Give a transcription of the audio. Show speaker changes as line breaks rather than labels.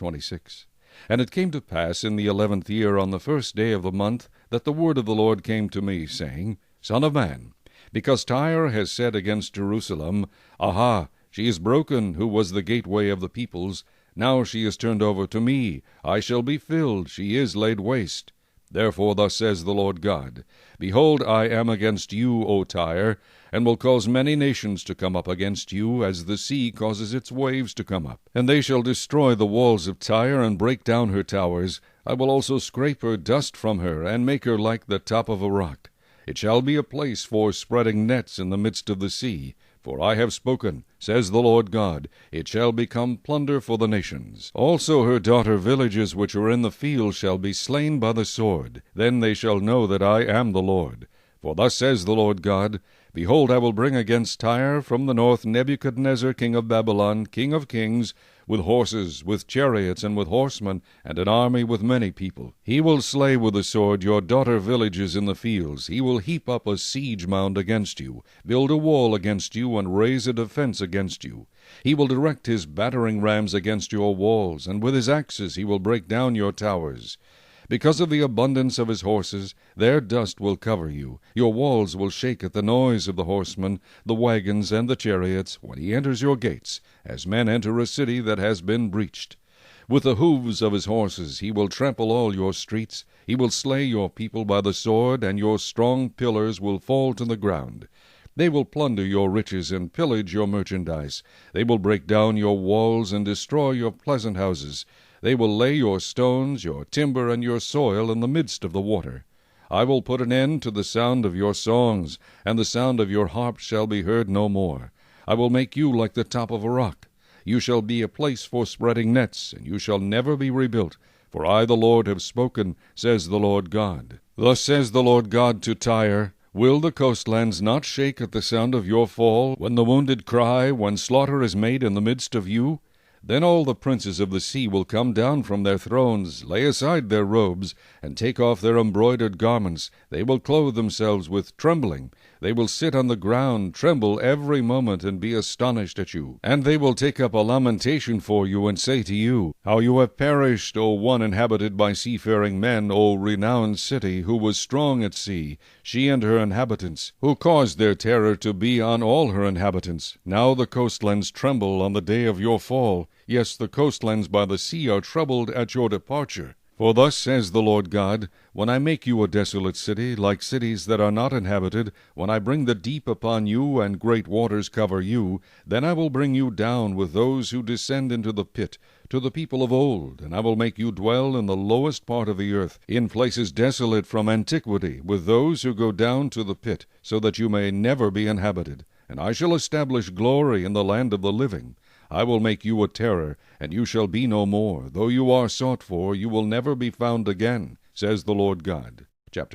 26. And it came to pass in the 11th year, on the first day of the month, that the word of the Lord came to me, saying, Son of man, because Tyre has said against Jerusalem, Aha, she is broken, who was the gateway of the peoples. Now she is turned over to me. I shall be filled. She is laid waste. Therefore thus says the Lord God, Behold, I am against you, O Tyre, and will cause many nations to come up against you, as the sea causes its waves to come up. And they shall destroy the walls of Tyre, and break down her towers. I will also scrape her dust from her, and make her like the top of a rock. It shall be a place for spreading nets in the midst of the sea. For I have spoken, says the Lord God, it shall become plunder for the nations. Also her daughter villages which are in the field shall be slain by the sword. Then they shall know that I am the Lord. For thus says the Lord God, Behold, I will bring against Tyre from the north Nebuchadnezzar king of Babylon, king of kings, with horses, with chariots, and with horsemen, and an army with many people. He will slay with the sword your daughter villages in the fields. He will heap up a siege mound against you, build a wall against you, and raise a defense against you. He will direct his battering rams against your walls, and with his axes he will break down your towers. Because of the abundance of his horses, their dust will cover you. Your walls will shake at the noise of the horsemen, the wagons, and the chariots, when he enters your gates, as men enter a city that has been breached. With the hoofs of his horses he will trample all your streets. He will slay your people by the sword, and your strong pillars will fall to the ground. They will plunder your riches and pillage your merchandise. They will break down your walls and destroy your pleasant houses. They will lay your stones, your timber, and your soil in the midst of the water. I will put an end to the sound of your songs, and the sound of your harps shall be heard no more. I will make you like the top of a rock. You shall be a place for spreading nets, and you shall never be rebuilt. For I, the Lord, have spoken, says the Lord God. Thus says the Lord God to Tyre, Will the coastlands not shake at the sound of your fall, when the wounded cry, when slaughter is made in the midst of you? Then all the princes of the sea will come down from their thrones, lay aside their robes, and take off their embroidered garments. They will clothe themselves with trembling. They will sit on the ground, tremble every moment, and be astonished at you. And they will take up a lamentation for you, and say to you, How you have perished, O one inhabited by seafaring men, O renowned city, who was strong at sea, she and her inhabitants, who caused their terror to be on all her inhabitants. Now the coastlands tremble on the day of your fall. Yes, the coastlands by the sea are troubled at your departure. For thus says the Lord God, When I make you a desolate city, like cities that are not inhabited, when I bring the deep upon you, and great waters cover you, then I will bring you down with those who descend into the pit, to the people of old, and I will make you dwell in the lowest part of the earth, in places desolate from antiquity, with those who go down to the pit, so that you may never be inhabited. And I shall establish glory in the land of the living. I will make you a terror, and you shall be no more. Though you are sought for, you will never be found again, says the Lord God.